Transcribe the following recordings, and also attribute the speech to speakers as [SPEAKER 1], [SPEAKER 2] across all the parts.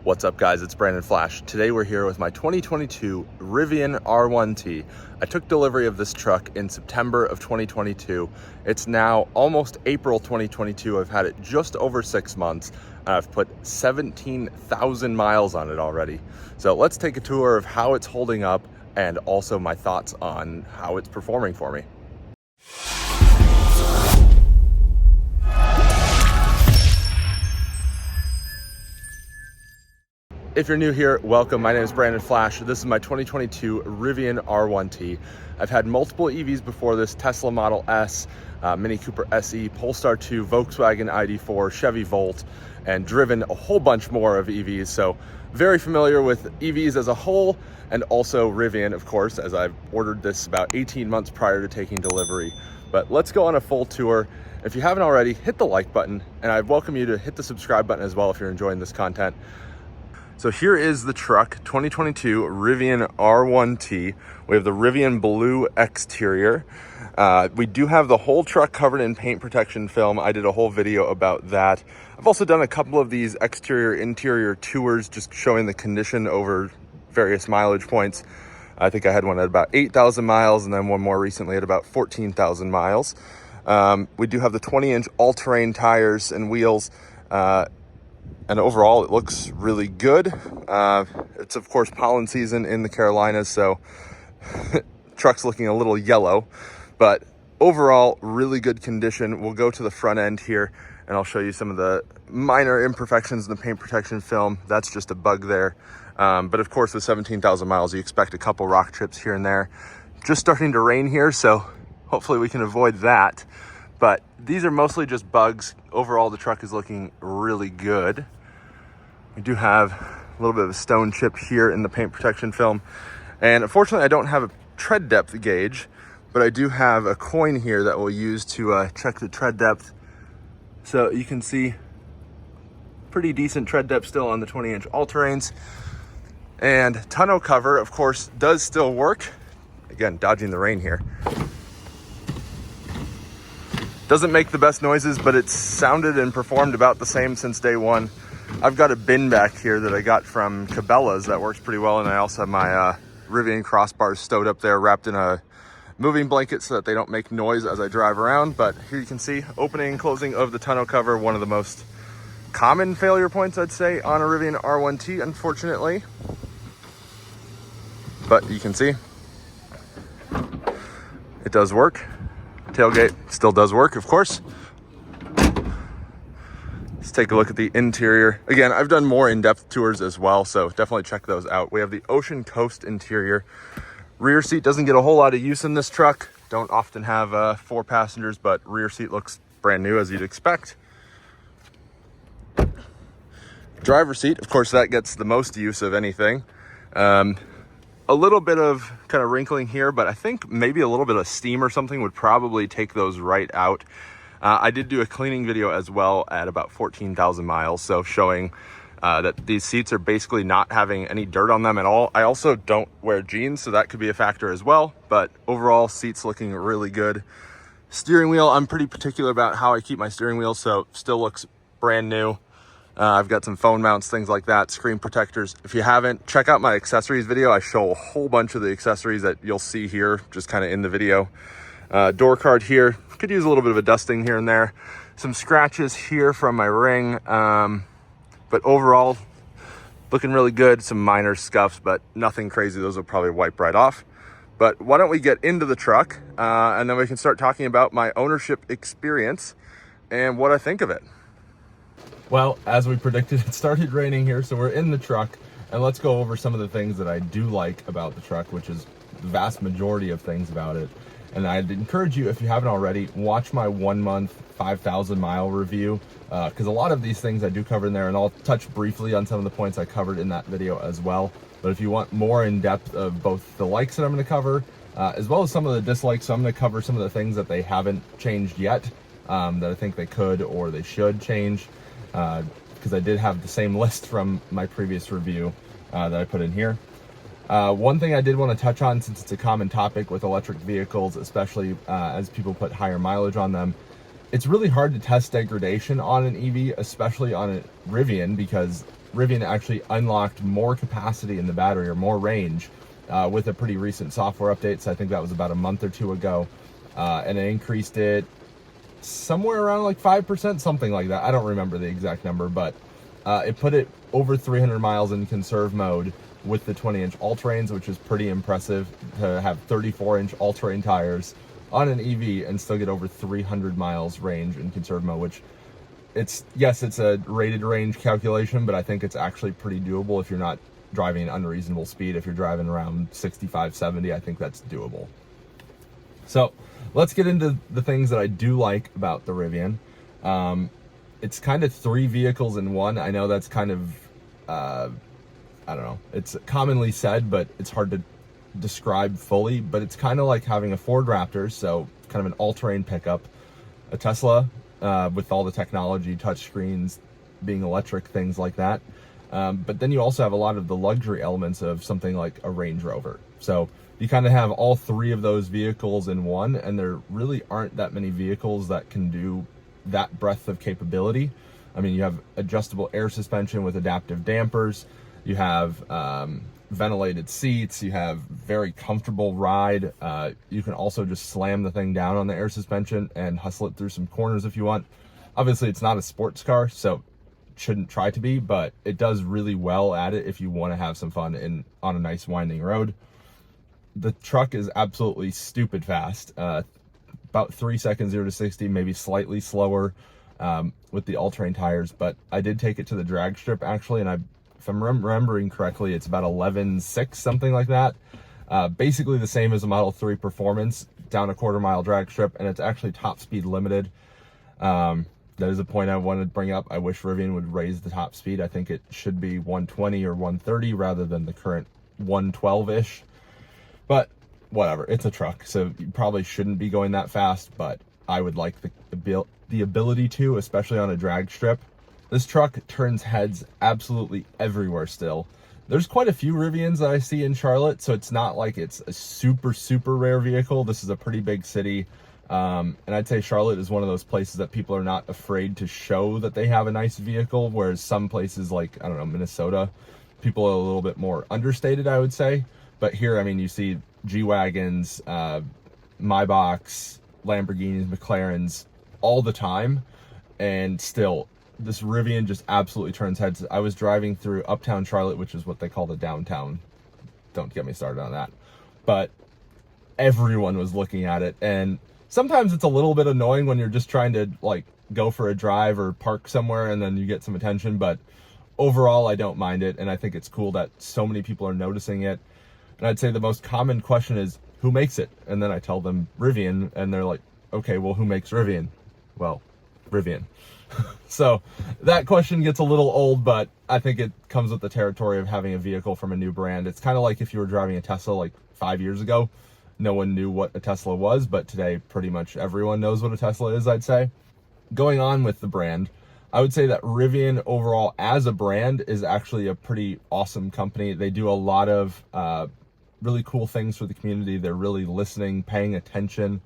[SPEAKER 1] What's up guys, it's Brandon Flash. Today we're here with my 2022 Rivian R1T. I took delivery of this truck in September of 2022. It's now almost April 2022. I've had it just over 6 months. I've put 17,000 miles on it already. So let's take a tour of how it's holding up and also my thoughts on how it's performing for me. If you're new here, welcome. My name is Brandon Flash. This is my 2022 Rivian R1T. I've had multiple EVs before this: Tesla Model S, Mini Cooper SE, Polestar 2, Volkswagen ID4, Chevy Volt, and driven a whole bunch more of EVs. So very familiar with EVs as a whole, and also Rivian, of course, as I've ordered this about 18 months prior to taking delivery. But let's go on a full tour. If you haven't already, hit the like button, and I welcome you to hit the subscribe button as well if you're enjoying this content. So here is the truck, 2022 Rivian R1T. We have the Rivian blue exterior. We do have the whole truck covered in paint protection film. I did a whole video about that. I've also done a couple of these exterior interior tours, just showing the condition over various mileage points. I think I had one at about 8,000 miles and then one more recently at about 14,000 miles. We do have the 20-inch all-terrain tires and wheels. And overall, it looks really good. It's, of course, pollen season in the Carolinas, so truck's looking a little yellow. But overall, really good condition. We'll go to the front end here, and I'll show you some of the minor imperfections in the paint protection film. That's just a bug there. But, of course, with 17,000 miles, you expect a couple rock chips here and there. Just starting to rain here, so hopefully we can avoid that. But these are mostly just bugs. Overall, the truck is looking really good. We do have a little bit of a stone chip here in the paint protection film. And unfortunately, I don't have a tread depth gauge, but I do have a coin here that we'll use to check the tread depth. So you can see pretty decent tread depth still on the 20-inch all-terrains. And tonneau cover, of course, does still work. Again, dodging the rain here. Doesn't make the best noises, but it's sounded and performed about the same since day one. I've got a bin back here that I got from Cabela's that works pretty well, and I also have my Rivian crossbars stowed up there, wrapped in a moving blanket so that they don't make noise as I drive around. But here you can see opening and closing of the tonneau cover, one of the most common failure points, I'd say, on a Rivian R1T, unfortunately. But you can see it does work. Tailgate still does work, of course. Let's take a look at the interior. Again, I've done more in-depth tours as well, so definitely check those out. We have the Ocean Coast interior. Rear seat doesn't get a whole lot of use in this truck. Don't often have 4 passengers, but rear seat looks brand new as you'd expect. Driver seat, of course, that gets the most use of anything. A little bit of kind of wrinkling here, but I think maybe a little bit of steam or something would probably take those right out. I did do a cleaning video as well at about 14,000 miles, so showing that these seats are basically not having any dirt on them at all. I also don't wear jeans, so that could be a factor as well, but overall, seats looking really good. Steering wheel, I'm pretty particular about how I keep my steering wheel, so still looks brand new. I've got some phone mounts, things like that, screen protectors. If you haven't, check out my accessories video. I show a whole bunch of the accessories that you'll see here, just kind of in the video. Door card here, could use a little bit of a dusting here and there. Some scratches here from my ring, but overall, looking really good. Some minor scuffs, but nothing crazy. Those will probably wipe right off. But why don't we get into the truck, and then we can start talking about my ownership experience and what I think of it. Well, as we predicted, it started raining here, so we're in the truck, and let's go over some of the things that I do like about the truck, which is the vast majority of things about it. And I'd encourage you, if you haven't already, watch my 1 month, 5,000 mile review, because a lot of these things I do cover in there, and I'll touch briefly on some of the points I covered in that video as well. But if you want more in depth of both the likes that I'm going to cover, as well as some of the dislikes, so I'm going to cover some of the things that they haven't changed yet, that I think they could or they should change. Because I did have the same list from my previous review that I put in here. One thing I did want to touch on, since it's a common topic with electric vehicles, especially as people put higher mileage on them, it's really hard to test degradation on an EV, especially on a Rivian, because Rivian actually unlocked more capacity in the battery, or more range, with a pretty recent software update. So I think that was about a month or two ago, and it increased it somewhere around like 5%, something like that. I don't remember the exact number, but it put it over 300 miles in conserve mode with the 20-inch all-terrains, which is pretty impressive to have 34-inch all-terrain tires on an EV and still get over 300 miles range in conserve mode, which yes, it's a rated range calculation, but I think it's actually pretty doable if you're not driving an unreasonable speed. If you're driving around 65, 70, I think that's doable. So let's get into the things that I do like about the Rivian. It's kind of 3 vehicles in one. I know that's kind of, I don't know, it's commonly said, but it's hard to describe fully. But it's kind of like having a Ford Raptor, so kind of an all-terrain pickup, a Tesla with all the technology, touchscreens, being electric, things like that. But then you also have a lot of the luxury elements of something like a Range Rover. So you kind of have all 3 of those vehicles in one, and there really aren't that many vehicles that can do that breadth of capability. I mean, you have adjustable air suspension with adaptive dampers, you have ventilated seats, you have very comfortable ride. You can also just slam the thing down on the air suspension and hustle it through some corners if you want. Obviously, it's not a sports car, so it shouldn't try to be, but it does really well at it if you want to have some fun on a nice winding road. The truck is absolutely stupid fast. About 3 seconds 0 to 60, maybe slightly slower with the all-terrain tires, but I did take it to the drag strip actually, and if I'm remembering correctly, it's about 11.6, something like that. Basically the same as a Model 3 Performance, down a quarter-mile drag strip, and it's actually top speed limited. That is a point I wanted to bring up. I wish Rivian would raise the top speed. I think it should be 120 or 130 rather than the current 112-ish. But whatever, it's a truck, so you probably shouldn't be going that fast, but I would like the ability to, especially on a drag strip. This truck turns heads absolutely everywhere still. There's quite a few Rivians that I see in Charlotte, so it's not like it's a super, super rare vehicle. This is a pretty big city, and I'd say Charlotte is one of those places that people are not afraid to show that they have a nice vehicle, whereas some places like, I don't know, Minnesota, people are a little bit more understated, I would say. But here, I mean, you see G-Wagons, Maybachs, Lamborghinis, McLarens all the time, and still, this Rivian just absolutely turns heads. I was driving through Uptown Charlotte, which is what they call the downtown. Don't get me started on that. But everyone was looking at it, and sometimes it's a little bit annoying when you're just trying to like go for a drive or park somewhere and then you get some attention, but overall I don't mind it, and I think it's cool that so many people are noticing it. And I'd say the most common question is, who makes it? And then I tell them Rivian, and they're like, okay, well, who makes Rivian? Well, Rivian. So that question gets a little old, but I think it comes with the territory of having a vehicle from a new brand. It's kind of like if you were driving a Tesla like 5 years ago. No one knew what a Tesla was, but today pretty much everyone knows what a Tesla is, I'd say. Going on with the brand, I would say that Rivian overall as a brand is actually a pretty awesome company. They do a lot of really cool things for the community. They're really listening, paying attention.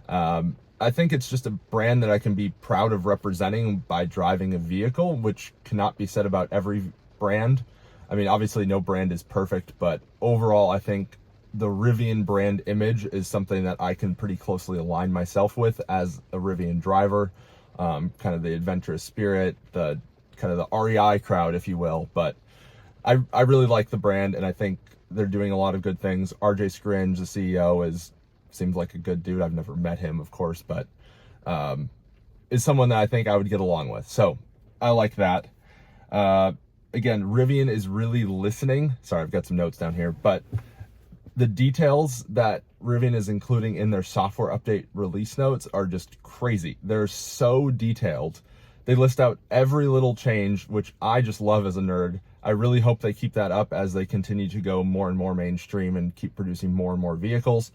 [SPEAKER 1] I think it's just a brand that I can be proud of representing by driving a vehicle, which cannot be said about every brand. I mean, obviously no brand is perfect, but overall I think the Rivian brand image is something that I can pretty closely align myself with as a Rivian driver. Kind of the adventurous spirit, the kind of the REI crowd, if you will. But I really like the brand, and I think they're doing a lot of good things. RJ Scringe, the CEO, seems like a good dude. I've never met him, of course, but is someone that I think I would get along with. So I like that. Again, Rivian is really listening. Sorry, I've got some notes down here, but the details that Rivian is including in their software update release notes are just crazy. They're so detailed. They list out every little change, which I just love as a nerd. I really hope they keep that up as they continue to go more and more mainstream and keep producing more and more vehicles.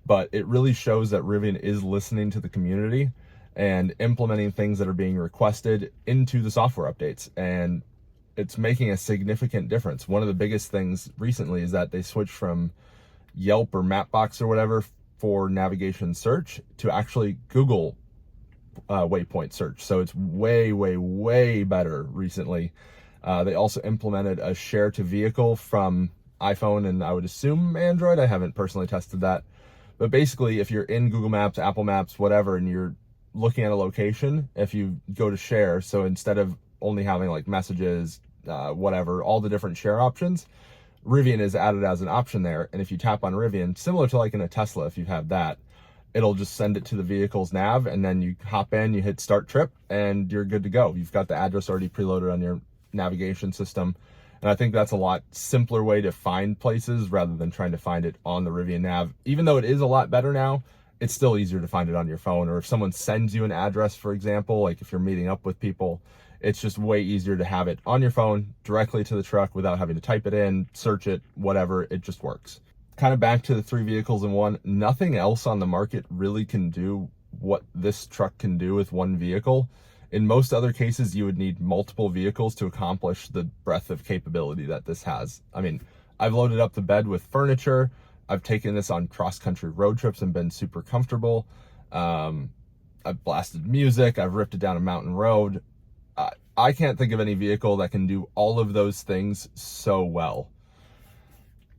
[SPEAKER 1] But it really shows that Rivian is listening to the community and implementing things that are being requested into the software updates. And it's making a significant difference. One of the biggest things recently is that they switched from Yelp or Mapbox or whatever for navigation search to actually Google waypoint search. So it's way, way, way better recently. They also implemented a share to vehicle from iPhone and I would assume Android. I haven't personally tested that. But basically, if you're in Google Maps, Apple Maps, whatever, and you're looking at a location, if you go to share, so instead of only having like messages, whatever, all the different share options, Rivian is added as an option there. And if you tap on Rivian, similar to like in a Tesla, if you have that, it'll just send it to the vehicle's nav, and then you hop in, you hit start trip, and you're good to go. You've got the address already preloaded on your navigation system. And I think that's a lot simpler way to find places rather than trying to find it on the Rivian nav. Even though it is a lot better now, it's still easier to find it on your phone. Or if someone sends you an address, for example, like if you're meeting up with people, it's just way easier to have it on your phone directly to the truck without having to type it in, search it, whatever. It just works. Kind of back to the 3 vehicles in one, nothing else on the market really can do what this truck can do with one vehicle. In most other cases, you would need multiple vehicles to accomplish the breadth of capability that this has. I mean, I've loaded up the bed with furniture. I've taken this on cross-country road trips and been super comfortable. I've blasted music. I've ripped it down a mountain road. I can't think of any vehicle that can do all of those things so well.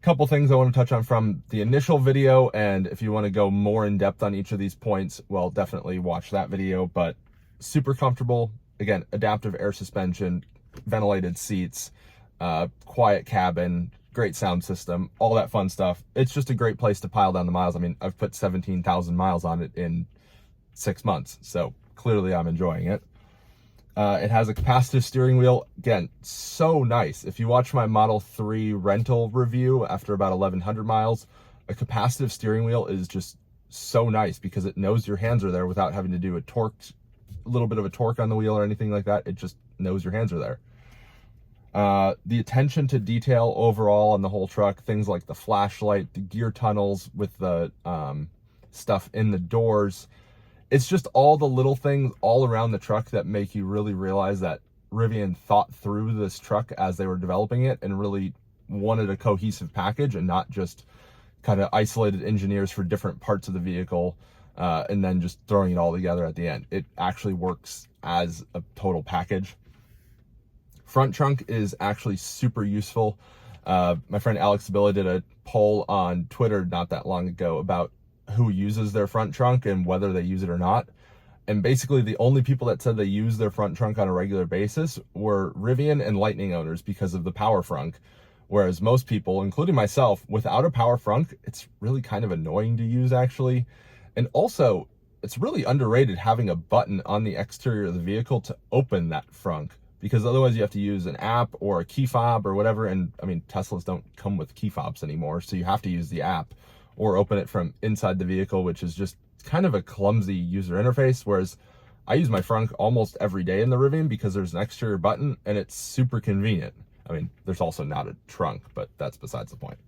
[SPEAKER 1] Couple things I want to touch on from the initial video, and if you want to go more in depth on each of these points, well, definitely watch that video. But super comfortable, again, adaptive air suspension, ventilated seats, quiet cabin, great sound system, all that fun stuff. It's just a great place to pile down the miles. I mean, I've put 17,000 miles on it in 6 months, so clearly I'm enjoying it. It has a capacitive steering wheel. Again, so nice. If you watch my Model 3 rental review after about 1,100 miles, a capacitive steering wheel is just so nice because it knows your hands are there without having to do a little bit of a torque on the wheel or anything like that. It just knows your hands are there. The attention to detail overall on the whole truck, things like the flashlight, the gear tunnels with the stuff in the doors. It's just all the little things all around the truck that make you really realize that Rivian thought through this truck as they were developing it and really wanted a cohesive package and not just kind of isolated engineers for different parts of the vehicle and then just throwing it all together at the end. It actually works as a total package. Front trunk is actually super useful. My friend Alex Sabilla did a poll on Twitter not that long ago about who uses their front trunk and whether they use it or not. And basically the only people that said they use their front trunk on a regular basis were Rivian and Lightning owners because of the power frunk. Whereas most people, including myself, without a power frunk, it's really kind of annoying to use actually. And also, it's really underrated having a button on the exterior of the vehicle to open that frunk, because otherwise you have to use an app or a key fob or whatever. And I mean, Teslas don't come with key fobs anymore, so you have to use the app or open it from inside the vehicle, which is just kind of a clumsy user interface. Whereas I use my frunk almost every day in the Rivian because there's an exterior button and it's super convenient. I mean, there's also not a trunk, but that's besides the point.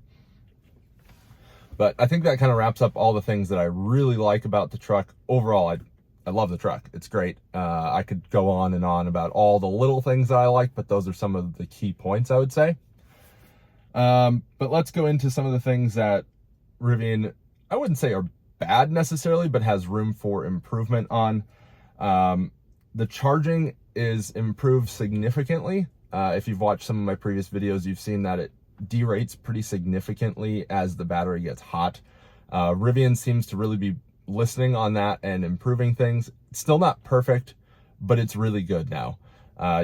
[SPEAKER 1] But I think that kind of wraps up all the things that I really like about the truck. Overall, I love the truck. It's great. I could go on and on about all the little things that I like, but those are some of the key points, I would say. But let's go into some of the things that Rivian, I wouldn't say are bad necessarily, but has room for improvement on. The charging is improved significantly. If you've watched some of my previous videos, you've seen that it derates pretty significantly as the battery gets hot. Rivian seems to really be listening on that and improving things. It's still not perfect, but it's really good now.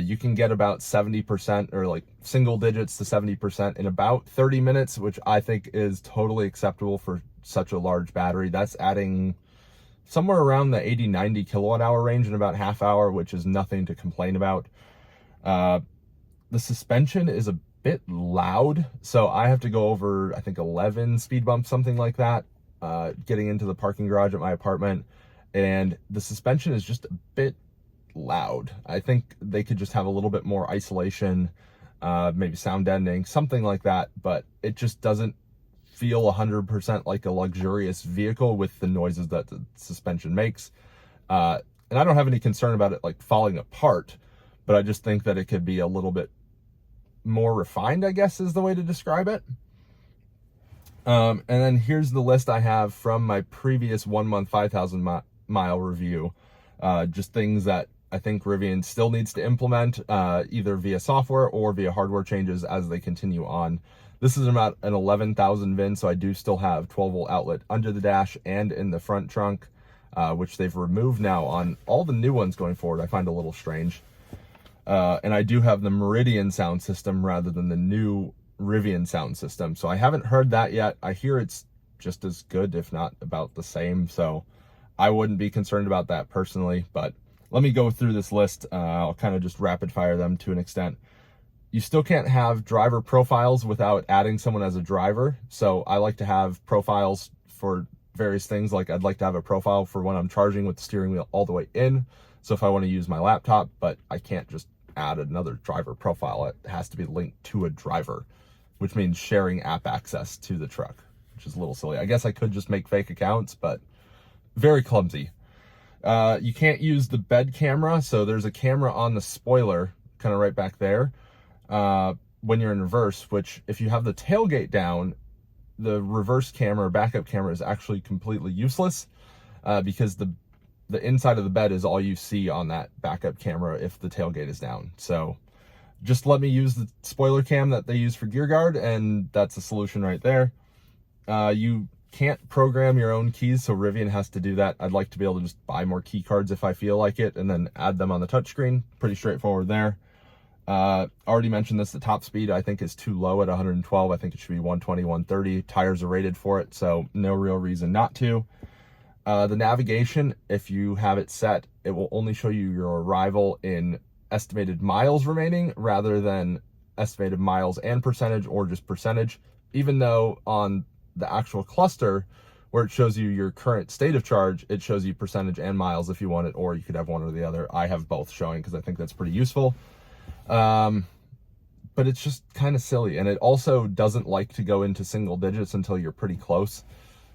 [SPEAKER 1] You can get about 70% or like single digits to 70% in about 30 minutes, which I think is totally acceptable for such a large battery. That's adding somewhere around the 80-90 kilowatt hour range in about half hour, which is nothing to complain about. The suspension is a bit loud, so I have to go over, I think 11 speed bumps, something like that, getting into the parking garage at my apartment, and the suspension is just a bit loud. I think they could just have a little bit more isolation, maybe sound deadening, something like that, but it just doesn't feel 100% like a luxurious vehicle with the noises that the suspension makes. And I don't have any concern about it like falling apart, but I just think that it could be a little bit more refined, I guess is the way to describe it. And then here's the list I have from my previous 1 month, 5,000 mile review. Just things that I think Rivian still needs to implement either via software or via hardware changes as they continue on. This is about an 11,000 VIN, so I do still have 12-volt outlet under the dash and in the front trunk, which they've removed now on all the new ones going forward. I find a little strange. And I do have the Meridian sound system rather than the new Rivian sound system. So I haven't heard that yet. I hear it's just as good, if not about the same. So I wouldn't be concerned about that personally, but let me go through this list. I'll kind of just rapid fire them to an extent. You still can't have driver profiles without adding someone as a driver. So I like to have profiles for various things. Like I'd like to have a profile for when I'm charging with the steering wheel all the way in. So if I want to use my laptop, but I can't just add another driver profile. It has to be linked to a driver, which means sharing app access to the truck, which is a little silly. I guess I could just make fake accounts, but very clumsy. You can't use the bed camera. So there's a camera on the spoiler, kind of right back there, when you're in reverse, which if you have the tailgate down, the reverse camera or backup camera is actually completely useless, because the inside of the bed is all you see on that backup camera if the tailgate is down. So just let me use the spoiler cam that they use for gear guard, and that's a solution right there. You can't program your own keys, so Rivian has to do that. I'd like to be able to just buy more key cards if I feel like it, and then add them on the touchscreen. Pretty straightforward there. Already mentioned this, the top speed I think is too low at 112. I think it should be 120, 130. Tires are rated for it, so no real reason not to. The navigation, if you have it set, it will only show you your arrival in estimated miles remaining rather than estimated miles and percentage, or just percentage, even though on the actual cluster where it shows you your current state of charge, it shows you percentage and miles if you want it, or you could have one or the other. I have both showing because I think that's pretty useful. But it's just kind of silly, and it also doesn't like to go into single digits until you're pretty close.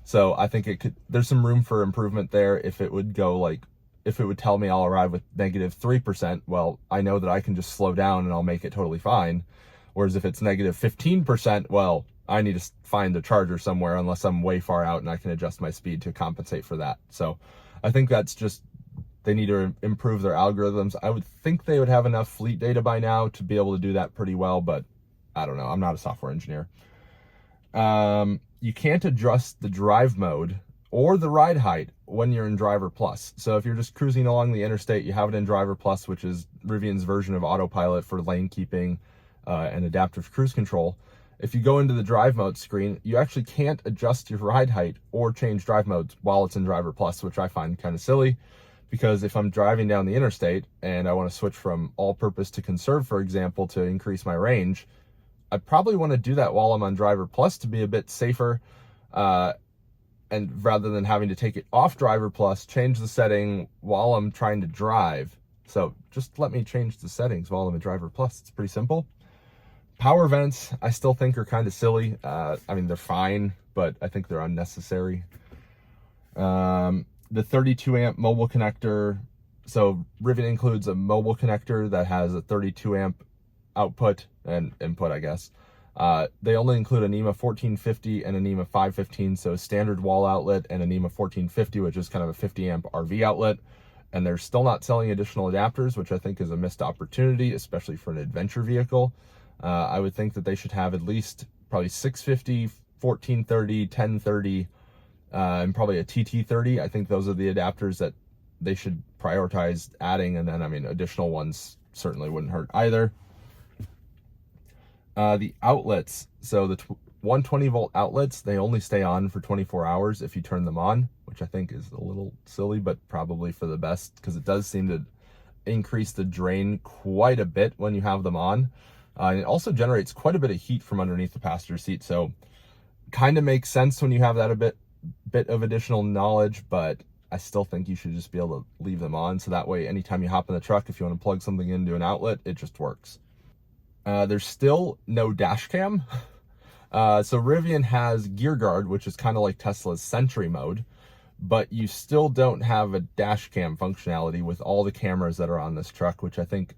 [SPEAKER 1] So I think there's some room for improvement there. If it would tell me I'll arrive with -3%, well, I know that I can just slow down and I'll make it totally fine. Whereas if it's -15%, well, I need to find the charger somewhere unless I'm way far out and I can adjust my speed to compensate for that. So I think that's just, they need to improve their algorithms. I would think they would have enough fleet data by now to be able to do that pretty well, but I don't know. I'm not a software engineer. You can't adjust the drive mode or the ride height when you're in Driver Plus. So if you're just cruising along the interstate, you have it in Driver Plus, which is Rivian's version of autopilot for lane keeping and adaptive cruise control. If you go into the drive mode screen, you actually can't adjust your ride height or change drive modes while it's in Driver Plus, which I find kind of silly, because if I'm driving down the interstate and I want to switch from all-purpose to conserve, for example, to increase my range, I probably want to do that while I'm on Driver Plus to be a bit safer, and rather than having to take it off Driver Plus, change the setting while I'm trying to drive. So just let me change the settings while I'm in Driver Plus. It's pretty simple. Power vents, I still think are kind of silly. I mean, they're fine, but I think they're unnecessary. The 32 amp mobile connector. So Rivian includes a mobile connector that has a 32 amp output and input, I guess. They only include a NEMA 1450 and a NEMA 515, so standard wall outlet, and a NEMA 1450, which is kind of a 50 amp RV outlet. And they're still not selling additional adapters, which I think is a missed opportunity, especially for an adventure vehicle. I would think that they should have at least probably 650, 1430, 1030, and probably a TT30. I think those are the adapters that they should prioritize adding. And then, I mean, additional ones certainly wouldn't hurt either. The outlets, so the 120 volt outlets, they only stay on for 24 hours if you turn them on, which I think is a little silly, but probably for the best, because it does seem to increase the drain quite a bit when you have them on. And it also generates quite a bit of heat from underneath the passenger seat, so kind of makes sense when you have that a bit of additional knowledge, but I still think you should just be able to leave them on, so that way anytime you hop in the truck, if you want to plug something into an outlet, it just works. There's still no dash cam. So Rivian has Gear Guard, which is kind of like Tesla's Sentry mode, but you still don't have a dash cam functionality with all the cameras that are on this truck, which I think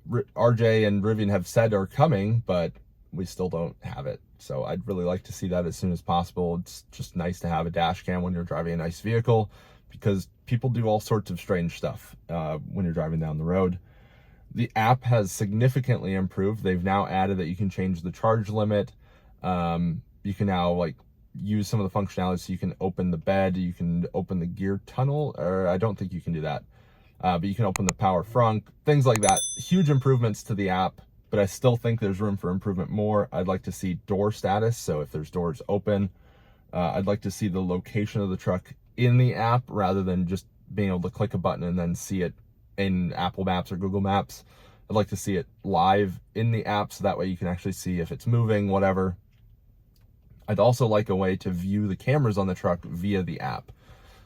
[SPEAKER 1] RJ and Rivian have said are coming, but we still don't have it. So I'd really like to see that as soon as possible. It's just nice to have a dash cam when you're driving a nice vehicle, because people do all sorts of strange stuff when you're driving down the road. The app has significantly improved. They've now added that you can change the charge limit. You can now like use some of the functionality, so you can open the bed, you can open the gear tunnel, or I don't think you can do that. But you can open the power frunk, things like that. Huge improvements to the app, but I still think there's room for improvement more. I'd like to see door status, so if there's doors open. I'd like to see the location of the truck in the app rather than just being able to click a button and then see it in Apple Maps or Google Maps. I'd like to see it live in the app, so that way you can actually see if it's moving, whatever. I'd also like a way to view the cameras on the truck via the app.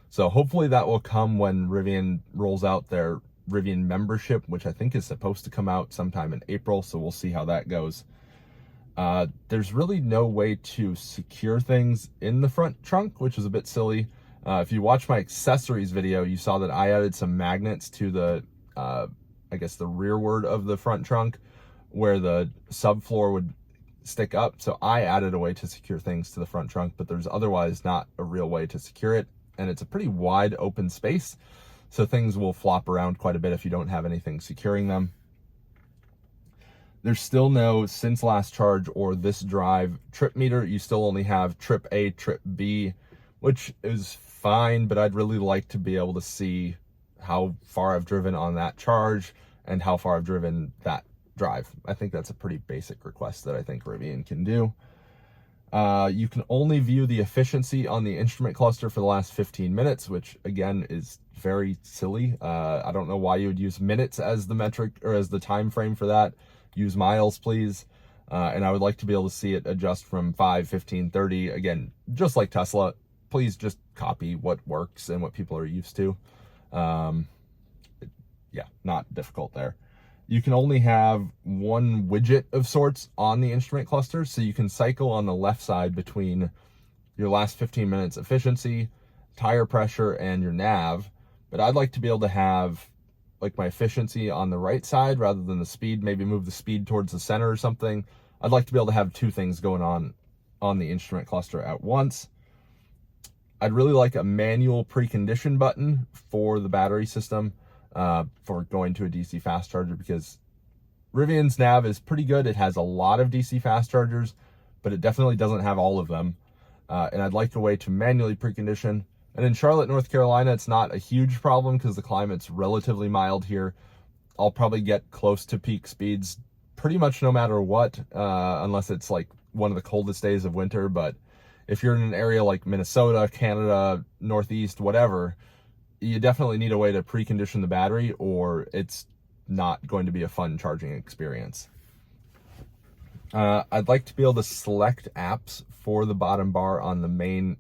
[SPEAKER 1] So hopefully that will come when Rivian rolls out their Rivian membership, which I think is supposed to come out sometime in April. So we'll see how that goes. There's really no way to secure things in the front trunk, which is a bit silly. If you watch my accessories video, you saw that I added some magnets to the, I guess the rearward of the front trunk where the subfloor would stick up. So I added a way to secure things to the front trunk, but there's otherwise not a real way to secure it. And it's a pretty wide open space, so things will flop around quite a bit if you don't have anything securing them. There's still no since last charge or this drive trip meter. You still only have trip A, trip B, which is fine, but I'd really like to be able to see how far I've driven on that charge and how far I've driven that drive. I think that's a pretty basic request that I think Rivian can do. You can only view the efficiency on the instrument cluster for the last 15 minutes, which again is very silly. I don't know why you would use minutes as the metric or as the time frame for that. Use miles, please. And I would like to be able to see it adjust from 5, 15, 30. Again, just like Tesla, please just copy what works and what people are used to. Yeah, not difficult there. You can only have one widget of sorts on the instrument cluster, so you can cycle on the left side between your last 15 minutes efficiency, tire pressure, and your nav. But I'd like to be able to have like my efficiency on the right side rather than the speed, maybe move the speed towards the center or something. I'd like to be able to have two things going on the instrument cluster at once. I'd really like a manual precondition button for the battery system for going to a DC fast charger, because Rivian's nav is pretty good. It has a lot of DC fast chargers, but it definitely doesn't have all of them. And I'd like a way to manually precondition. And in Charlotte, North Carolina, it's not a huge problem because the climate's relatively mild here. I'll probably get close to peak speeds pretty much no matter what, unless it's like one of the coldest days of winter. But if you're in an area like Minnesota, Canada, Northeast, whatever, you definitely need a way to precondition the battery, or it's not going to be a fun charging experience. I'd like to be able to select apps for the bottom bar on the main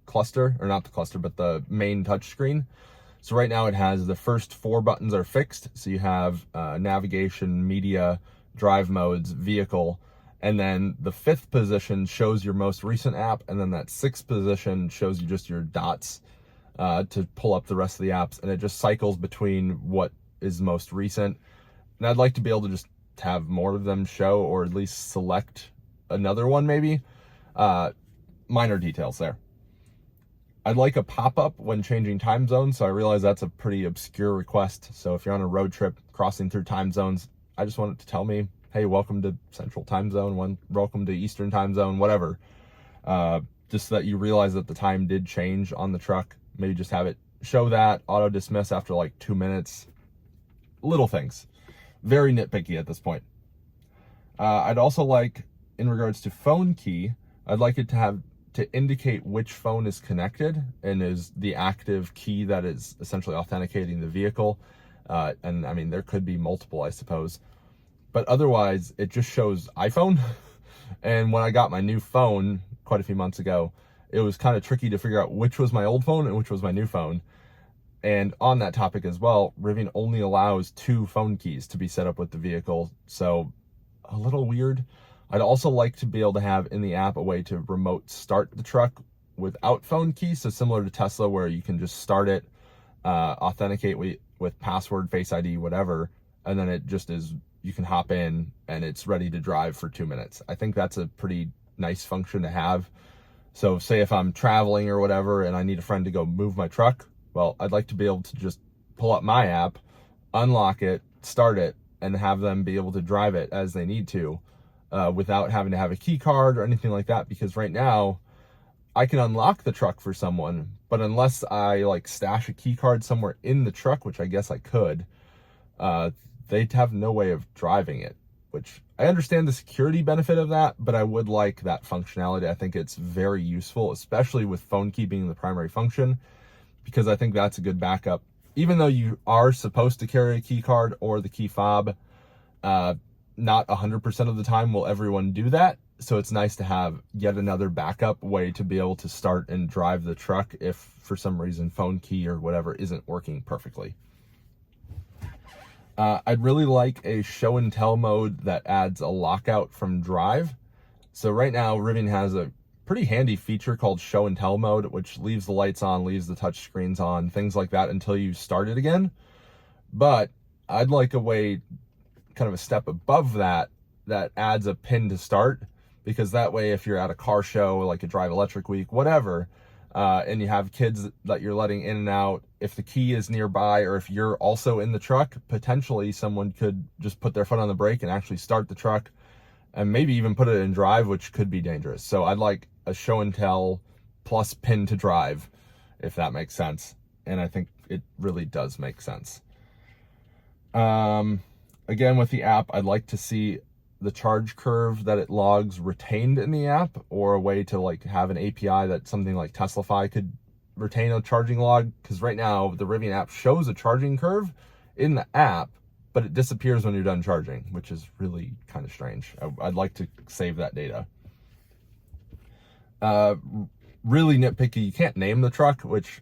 [SPEAKER 1] cluster, or not the cluster, but the main touchscreen. So right now it has the first 4 buttons are fixed. So you have navigation, media, drive modes, vehicle, and then the 5th position shows your most recent app, and then that 6th position shows you just your dots to pull up the rest of the apps, and it just cycles between what is most recent. And I'd like to be able to just have more of them show, or at least select another one maybe. Minor details there. I'd like a pop-up when changing time zones, so I realize that's a pretty obscure request. So if you're on a road trip crossing through time zones, I just want it to tell me, hey, welcome to Central Time Zone, welcome to Eastern Time Zone, whatever. Just so that you realize that the time did change on the truck. Maybe just have it show that, auto dismiss after like 2 minutes. Little things. Very nitpicky at this point. I'd also like, in regards to phone key, I'd like it to indicate which phone is connected and is the active key that is essentially authenticating the vehicle. And I mean, there could be multiple, I suppose. But otherwise, it just shows iPhone. And when I got my new phone quite a few months ago, it was kind of tricky to figure out which was my old phone and which was my new phone. And on that topic as well, Rivian only allows 2 phone keys to be set up with the vehicle. So a little weird. I'd also like to be able to have in the app a way to remote start the truck without phone keys. So similar to Tesla, where you can just start it, authenticate with password, Face ID, whatever. And then it just is, you can hop in and it's ready to drive for 2 minutes. I think that's a pretty nice function to have. So say if I'm traveling or whatever and I need a friend to go move my truck, Well, I'd like to be able to just pull up my app, unlock it, start it, and have them be able to drive it as they need to, without having to have a key card or anything like that. Because right now I can unlock the truck for someone, but unless I like stash a key card somewhere in the truck, which I guess I could, they'd have no way of driving it, which I understand the security benefit of that, but I would like that functionality. I think it's very useful, especially with phone key being the primary function, because I think that's a good backup. Even though you are supposed to carry a key card or the key fob, not 100% of the time will everyone do that. So it's nice to have yet another backup way to be able to start and drive the truck if for some reason phone key or whatever isn't working perfectly. I'd really like a show and tell mode that adds a lockout from drive. So right now Rivian has a pretty handy feature called show and tell mode, which leaves the lights on, leaves the touch screens on, things like that until you start it again. But I'd like a way, kind of a step above that, that adds a pin to start, because that way if you're at a car show, like a Drive Electric Week, whatever, and you have kids that you're letting in and out, if the key is nearby or if you're also in the truck, potentially someone could just put their foot on the brake and actually start the truck and maybe even put it in drive, which could be dangerous. So I'd like a show and tell plus pin to drive, if that makes sense. And I think it really does make sense. Again, with the app, I'd like to see the charge curve that it logs retained in the app, or a way to like have an API that something like Teslafy could retain a charging log. Because right now the Rivian app shows a charging curve in the app, but it disappears when you're done charging, which is really kind of strange. I'd like to save that data. Really nitpicky, you can't name the truck, which,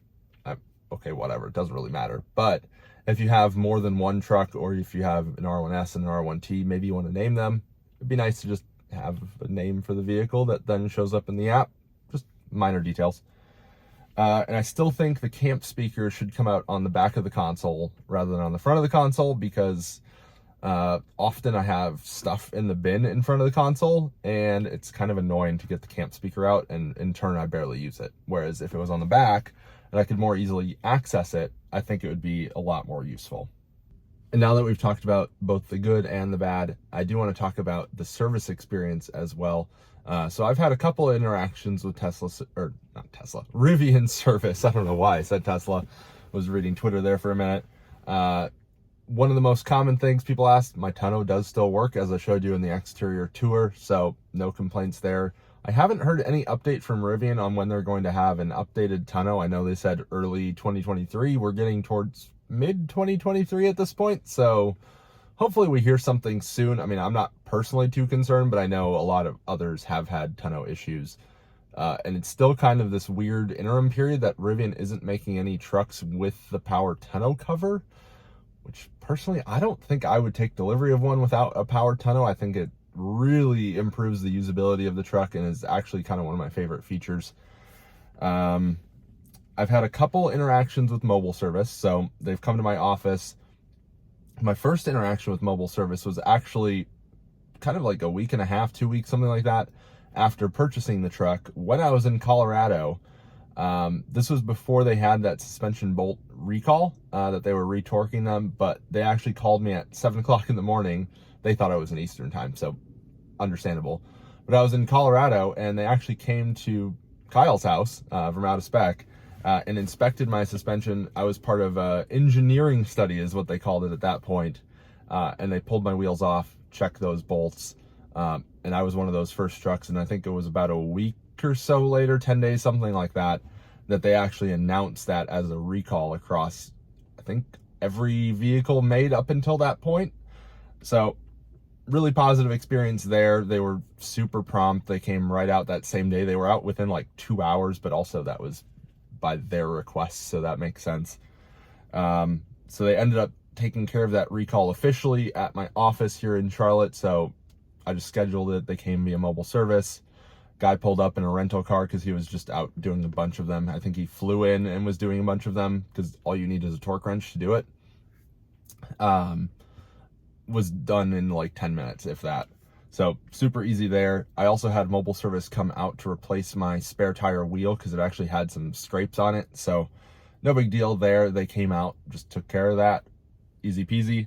[SPEAKER 1] okay, whatever, it doesn't really matter. But if you have more than one truck, or if you have an R1S and an R1T, maybe you want to name them. It'd be nice to just have a name for the vehicle that then shows up in the app. Just minor details. And I still think the camp speaker should come out on the back of the console rather than on the front of the console, because often I have stuff in the bin in front of the console, and it's kind of annoying to get the camp speaker out, and in turn I barely use it. Whereas if it was on the back and I could more easily access it, I think it would be a lot more useful. And now that we've talked about both the good and the bad, I do want to talk about the service experience as well. So I've had a couple of interactions with Rivian service. I don't know why I said Tesla. I was reading Twitter there for a minute. One of the most common things people ask, my tonneau does still work, as I showed you in the exterior tour, so no complaints there. I haven't heard any update from Rivian on when they're going to have an updated tonneau. I know they said early 2023. We're getting towards mid 2023 at this point, so hopefully we hear something soon. I mean, I'm not personally too concerned, but I know a lot of others have had tonneau issues. And it's still kind of this weird interim period that Rivian isn't making any trucks with the power tonneau cover, which personally, I don't think I would take delivery of one without a power tonneau. I think it really improves the usability of the truck and is actually kind of one of my favorite features. I've had a couple interactions with mobile service. So they've come to my office. My first interaction with mobile service was actually kind of like a week and a half, 2 weeks, something like that, after purchasing the truck when I was in Colorado. This was before they had that suspension bolt recall, that they were retorquing them, but they actually called me at 7 o'clock in the morning. They thought I was in Eastern time, so understandable. But I was in Colorado, and they actually came to Kyle's house from out of spec and inspected my suspension. I was part of an engineering study is what they called it at that point. And they pulled my wheels off, checked those bolts. And I was one of those first trucks, and I think it was about a week or so later, 10 days, something like that, that they actually announced that as a recall across, I think, every vehicle made up until that point. So really positive experience there. They were super prompt. They came right out that same day. They were out within like 2 hours, but also that was by their request, so that makes sense. So they ended up taking care of that recall officially at my office here in Charlotte. So I just scheduled it. They came via mobile service. Guy pulled up in a rental car because he was just out doing a bunch of them. I think he flew in and was doing a bunch of them because all you need is a torque wrench to do it. Was done in like 10 minutes, if that. So super easy there. I also had mobile service come out to replace my spare tire wheel because it actually had some scrapes on it. So no big deal there. They came out, just took care of that, easy peasy.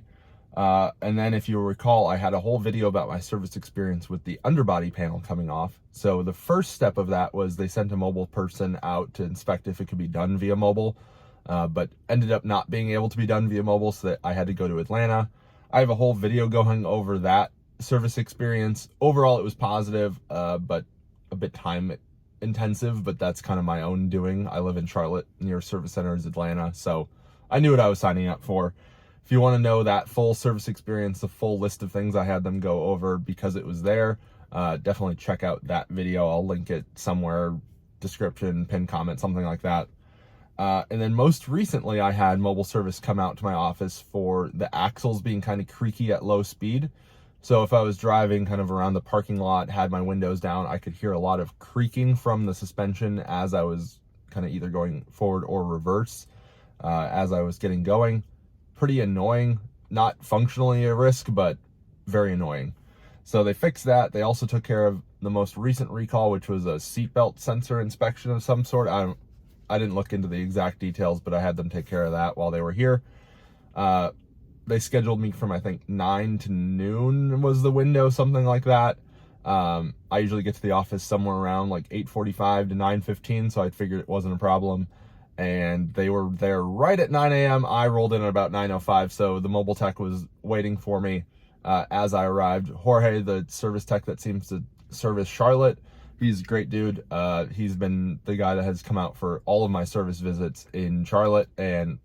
[SPEAKER 1] And then if you recall, I had a whole video about my service experience with the underbody panel coming off. So the first step of that was they sent a mobile person out to inspect if it could be done via mobile, but ended up not being able to be done via mobile, so that I had to go to Atlanta. I have a whole video going over that service experience. Overall, it was positive, but a bit time intensive, but that's kind of my own doing. I live in Charlotte, near service center is Atlanta, so I knew what I was signing up for. If you want to know that full service experience, the full list of things I had them go over because it was there, definitely check out that video. I'll link it somewhere, description, pin comment, something like that. And then most recently, I had mobile service come out to my office for the axles being kind of creaky at low speed. So if I was driving kind of around the parking lot, had my windows down, I could hear a lot of creaking from the suspension as I was kind of either going forward or reverse as I was getting going. Pretty annoying, not functionally a risk, but very annoying. So they fixed that. They also took care of the most recent recall, which was a seatbelt sensor inspection of some sort. I didn't look into the exact details, but I had them take care of that while they were here. They scheduled me from, I think, 9 to noon was the window, something like that. I usually get to the office somewhere around like 8:45 to 9:15, so I figured it wasn't a problem. And they were there right at 9 a.m. I rolled in at about 9:05, so the mobile tech was waiting for me as I arrived. Jorge, the service tech that seems to service Charlotte, he's a great dude. He's been the guy that has come out for all of my service visits in Charlotte, and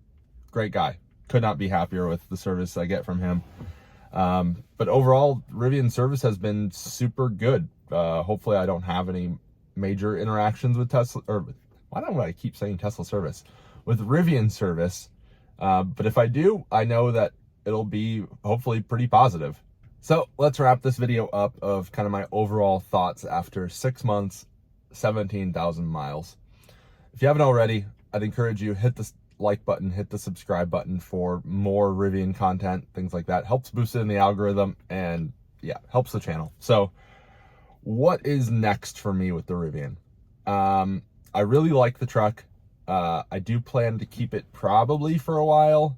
[SPEAKER 1] great guy. Could not be happier with the service I get from him. But overall, Rivian service has been super good. Hopefully I don't have any major interactions with Tesla, or why don't I keep saying Tesla service? With Rivian service. But if I do, I know that it'll be hopefully pretty positive. So let's wrap this video up of kind of my overall thoughts after 6 months, 17,000 miles. If you haven't already, I'd encourage you, hit the like button, hit the subscribe button for more Rivian content, things like that. Helps boost it in the algorithm and yeah, helps the channel. So what is next for me with the Rivian? I really like the truck. I do plan to keep it probably for a while.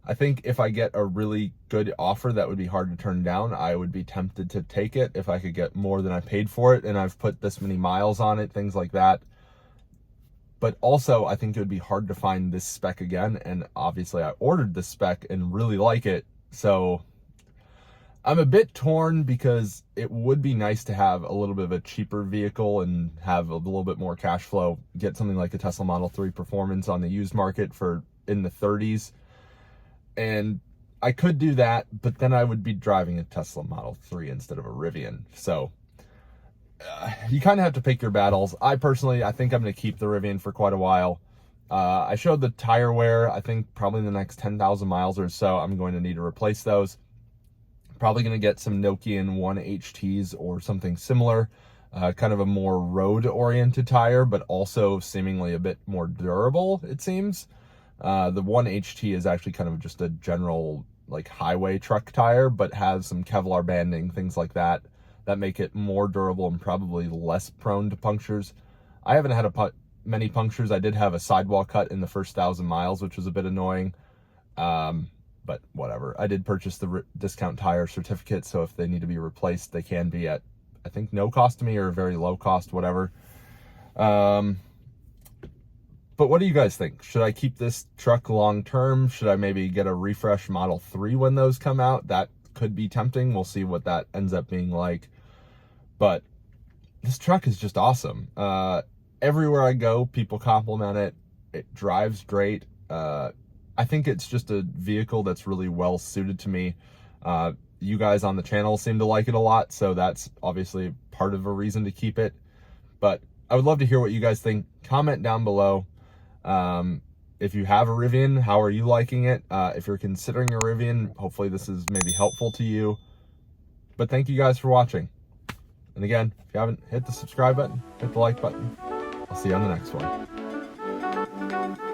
[SPEAKER 1] I think if I get a really good offer that would be hard to turn down, I would be tempted to take it if I could get more than I paid for it, and I've put this many miles on it, things like that. But also, I think it would be hard to find this spec again, and obviously I ordered this spec and really like it, so I'm a bit torn because it would be nice to have a little bit of a cheaper vehicle and have a little bit more cash flow, get something like a Tesla Model 3 Performance on the used market for in the 30s. And I could do that, but then I would be driving a Tesla Model 3 instead of a Rivian. So you kind of have to pick your battles. I think I'm going to keep the Rivian for quite a while. I showed the tire wear. I think probably in the next 10,000 miles or so, I'm going to need to replace those. Probably going to get some Nokian 1HTs or something similar, kind of a more road-oriented tire, but also seemingly a bit more durable, it seems. The 1HT is actually kind of just a general like highway truck tire, but has some Kevlar banding, things like that, that make it more durable and probably less prone to punctures. I haven't had many punctures. I did have a sidewall cut in the first 1,000 miles, which was a bit annoying. But whatever. I did purchase the discount tire certificate, so if they need to be replaced, they can be at, I think, no cost to me or very low cost, whatever. But what do you guys think? Should I keep this truck long term? Should I maybe get a refresh Model 3 when those come out? That could be tempting. We'll see what that ends up being like. But this truck is just awesome. Everywhere I go, people compliment it. It drives great. I think it's just a vehicle that's really well suited to me. You guys on the channel seem to like it a lot, so that's obviously part of a reason to keep it. But I would love to hear what you guys think. Comment down below. If you have a Rivian, how are you liking it? If you're considering a Rivian, hopefully this is maybe helpful to you. But thank you guys for watching. And again, if you haven't, hit the subscribe button, hit the like button. I'll see you on the next one.